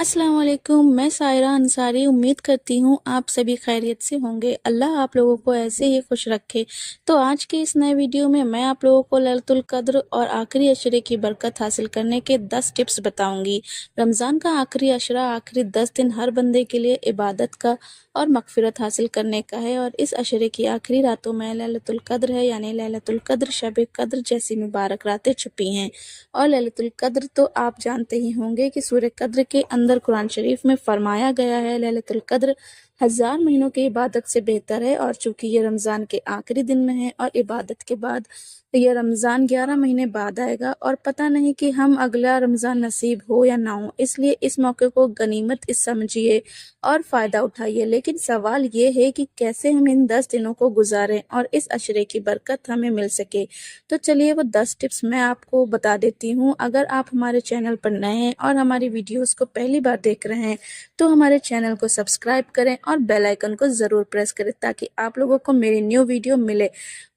अस्सलाम वालेकुम। मैं सायरा अंसारी उम्मीद करती हूँ आप सभी खैरियत से होंगे। अल्लाह आप लोगों को ऐसे ही खुश रखे। तो आज के इस नए वीडियो में मैं आप लोगों को लैलतुल कद्र और आखिरी अशरे की बरकत हासिल करने के 10 टिप्स बताऊंगी। रमज़ान का आखिरी अशरा आखिरी 10 दिन हर बंदे के लिए इबादत का और मगफिरत हासिल करने का है, और इस अशरे की आखिरी रातों में लैलतुल कद्र है, यानी लैलतुल कद्र शब कद्र जैसी मुबारक रातें छुपी हैं। और लैलतुल कद्र तो आप जानते ही होंगे कि सूरह कद्र के अंदर कुरान शरीफ में फरमाया गया है लैलतुल कद्र 1000 महीनों की इबादत से बेहतर है। और चूंकि ये रमज़ान के आखिरी दिन में है और इबादत के बाद ये रमज़ान 11 महीने बाद आएगा, और पता नहीं कि हम अगला रमज़ान नसीब हो या ना हो, इसलिए इस मौके को गनीमत इस समझिए और फ़ायदा उठाइए। लेकिन सवाल ये है कि कैसे हम इन 10 दिनों को गुजारें और इस अशरे की बरकत हमें मिल सके। तो चलिए वो 10 टिप्स मैं आपको बता देती हूँ। अगर आप हमारे चैनल पर नए हैं और हमारी वीडियोस को पहली बार देख रहे हैं तो हमारे चैनल को सब्सक्राइब करें और बेल आइकन को ज़रूर प्रेस करें ताकि आप लोगों को मेरी न्यू वीडियो मिले,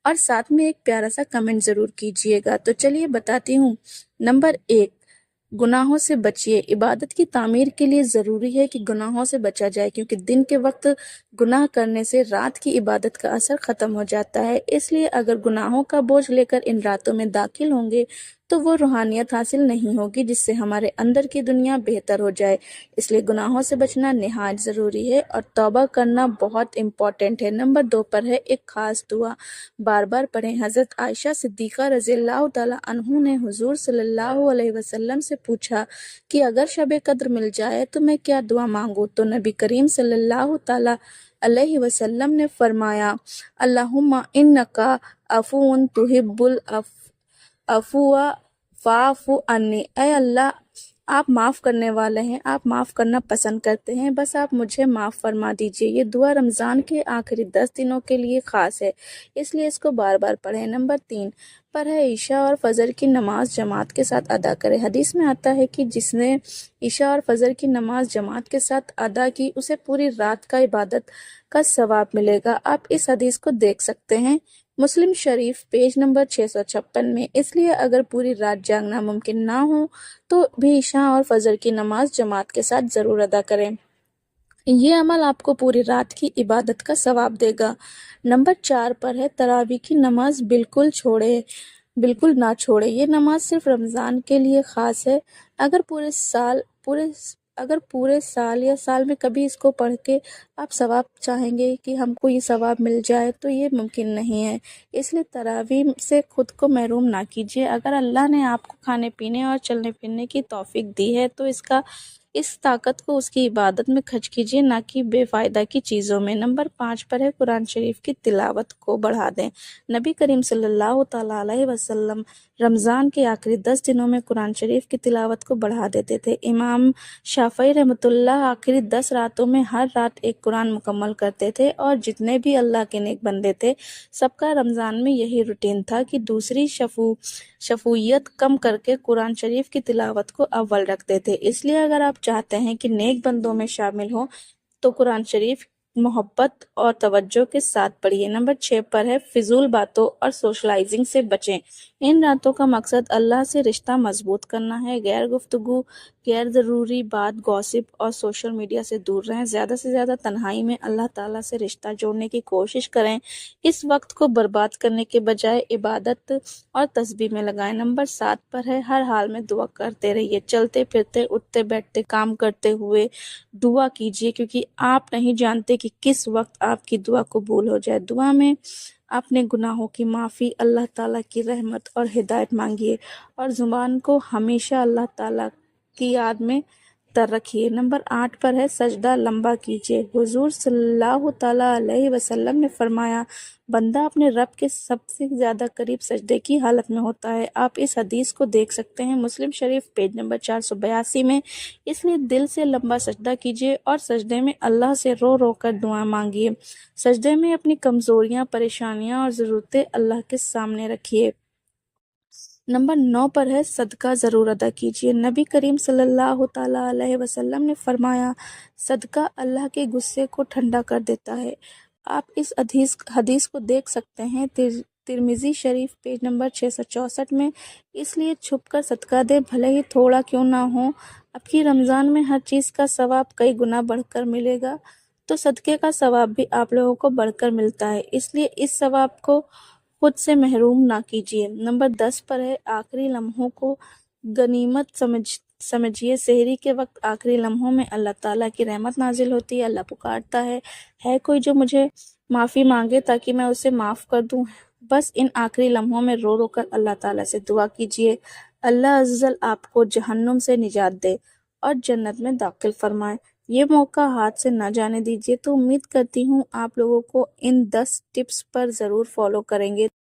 और साथ में एक प्यारा सा कमेंट ज़रूर कीजिएगा। तो चलिए बताती हूँ। नंबर 1, गुनाहों से बचिए। इबादत की तामीर के लिए ज़रूरी है कि गुनाहों से बचा जाए, क्योंकि दिन के वक्त गुनाह करने से रात की इबादत का असर ख़त्म हो जाता है। इसलिए अगर गुनाहों का बोझ लेकर इन रातों में दाखिल होंगे तो वो रूहानियत हासिल नहीं होगी जिससे हमारे अंदर की दुनिया बेहतर हो जाए। इसलिए गुनाहों से बचना निहायत ज़रूरी है और तौबा करना बहुत इम्पॉर्टेंट है। नंबर 2 पर है एक ख़ास दुआ, बार बार पढ़ें। हज़रत आयशा सिद्दीक़ा रज़ियल्लाहु तआला अन्हु ने हुज़ूर सल्लल्लाहु अलैहि वसल्लम से पूछा कि अगर शब कद्र मिल जाए तो मैं क्या दुआ मांगूं? तो नबी करीम सल्लल्लाहु तआला अलैहि वसल्लम ने फरमाया, अल्लाहुम्मा इन्नका अफ़ुव्वुन तुहिब्बुल अफ़ुव्व फ़ाअफ़ु अन्नी। ऐ अल्लाह, आप माफ़ करने वाले हैं, आप माफ़ करना पसंद करते हैं, बस आप मुझे माफ़ फरमा दीजिए। ये दुआ रमज़ान के आखिरी 10 दिनों के लिए ख़ास है, इसलिए इसको बार बार पढ़ें। नंबर 3 पर है ईशा और फजर की नमाज जमात के साथ अदा करें। हदीस में आता है कि जिसने ईशा और फजर की नमाज जमात के साथ अदा की उसे पूरी रात का इबादत का सवाब मिलेगा। आप इस हदीस को देख सकते हैं मुस्लिम शरीफ पेज नंबर 656 में। इसलिए अगर पूरी रात जागना मुमकिन ना हो तो भी ईशा और फजर की नमाज जमात के साथ ज़रूर अदा करें। ये अमल आपको पूरी रात की इबादत का सवाब देगा। नंबर 4 पर है तरावी की नमाज बिल्कुल ना छोड़े। ये नमाज सिर्फ रमज़ान के लिए ख़ास है। अगर पूरे साल या साल में कभी इसको पढ़ के आप सवाब चाहेंगे कि हमको ये सवाब मिल जाए तो ये मुमकिन नहीं है। इसलिए तरावी से खुद को महरूम ना कीजिए। अगर अल्लाह ने आपको खाने पीने और चलने फिरने की तौफीक दी है तो इस ताकत को उसकी इबादत में खर्च कीजिए, ना कि बेफ़ायदा की चीज़ों में। नंबर 5 पर है कुरान शरीफ की तिलावत को बढ़ा दें। नबी करीम सल्लल्लाहु तआला अलैहि वसल्लम रमज़ान के आखिरी 10 दिनों में कुरान शरीफ की तिलावत को बढ़ा देते थे। इमाम शाफ़ई रहमतुल्लाह आखिरी 10 रातों में हर रात एक कुरान मुकम्मल करते थे, और जितने भी अल्लाह के नेक बंदे थे सबका रमज़ान में यही रूटीन था कि दूसरी शफ़ूयत कम करके कुरान शरीफ की तिलावत को अव्वल रखते थे। इसलिए अगर आप चाहते हैं कि नेक बंदों में शामिल हो तो कुरान शरीफ मोहब्बत और तवज्जो के साथ पढ़िए। नंबर 6 पर है फिजूल बातों और सोशलाइजिंग से बचें। इन रातों का मकसद अल्लाह से रिश्ता मजबूत करना है। गैर गुफ्तगू, गैर ज़रूरी बात, गॉसिप और सोशल मीडिया से दूर रहें। ज़्यादा से ज़्यादा तन्हाई में अल्लाह ताला से रिश्ता जोड़ने की कोशिश करें। इस वक्त को बर्बाद करने के बजाय इबादत और तस्बीह में लगाएं। नंबर 7 पर है हर हाल में दुआ करते रहिए। चलते फिरते, उठते बैठते, काम करते हुए दुआ कीजिए, क्योंकि आप नहीं जानते कि किस वक्त आपकी दुआ कबूल हो जाए। दुआ में अपने गुनाहों की माफ़ी, अल्लाह ताला की रहमत और हिदायत मांगिए, और ज़ुबान को हमेशा अल्लाह ताला की याद में तर रखिए। नंबर 8 पर है सजदा लंबा कीजिए। हुजूर सल्लल्लाहु तआला अलैहि वसल्लम ने फरमाया, बंदा अपने रब के सबसे ज़्यादा करीब सजदे की हालत में होता है। आप इस हदीस को देख सकते हैं मुस्लिम शरीफ पेज नंबर 482 में। इसलिए दिल से लंबा सजदा कीजिए और सजदे में अल्लाह से रो रो कर दुआ मांगिए। सजदे में अपनी कमज़ोरियाँ, परेशानियाँ और ज़रूरतें अल्लाह के सामने रखिए। नंबर 9 पर है सदका ज़रूर अदा कीजिए। नबी करीम सल्लल्लाहु तआला अलैहि वसल्लम ने फरमाया, सदका अल्लाह के गुस्से को ठंडा कर देता है। आप इस हदीस को देख सकते हैं तिरमिज़ी शरीफ पेज नंबर 664 में। इसलिए छुप कर सदका दे, भले ही थोड़ा क्यों ना हो। आपकी रमज़ान में हर चीज़ का सवाब कई गुना बढ़कर मिलेगा, तो सदक़े का सवाब भी आप लोगों को बढ़कर मिलता है। इसलिए इस सवाब को खुद से महरूम ना कीजिए। नंबर 10 पर है, आखिरी लम्हों को गनीमत समझिए। सहरी के वक्त आखिरी लम्हों में अल्लाह ताला की रहमत नाजिल होती है। अल्लाह पुकारता है कोई जो मुझे माफ़ी मांगे ताकि मैं उसे माफ़ कर दूं। बस इन आखिरी लम्हों में रो रो कर अल्लाह ताला से दुआ कीजिए, अल्लाह अज़्ज़ल आपको जहन्नुम से निजात दे और जन्नत में दाखिल फरमाए। ये मौका हाथ से ना जाने दीजिए। तो उम्मीद करती हूँ आप लोगों को इन 10 टिप्स पर ज़रूर फॉलो करेंगे।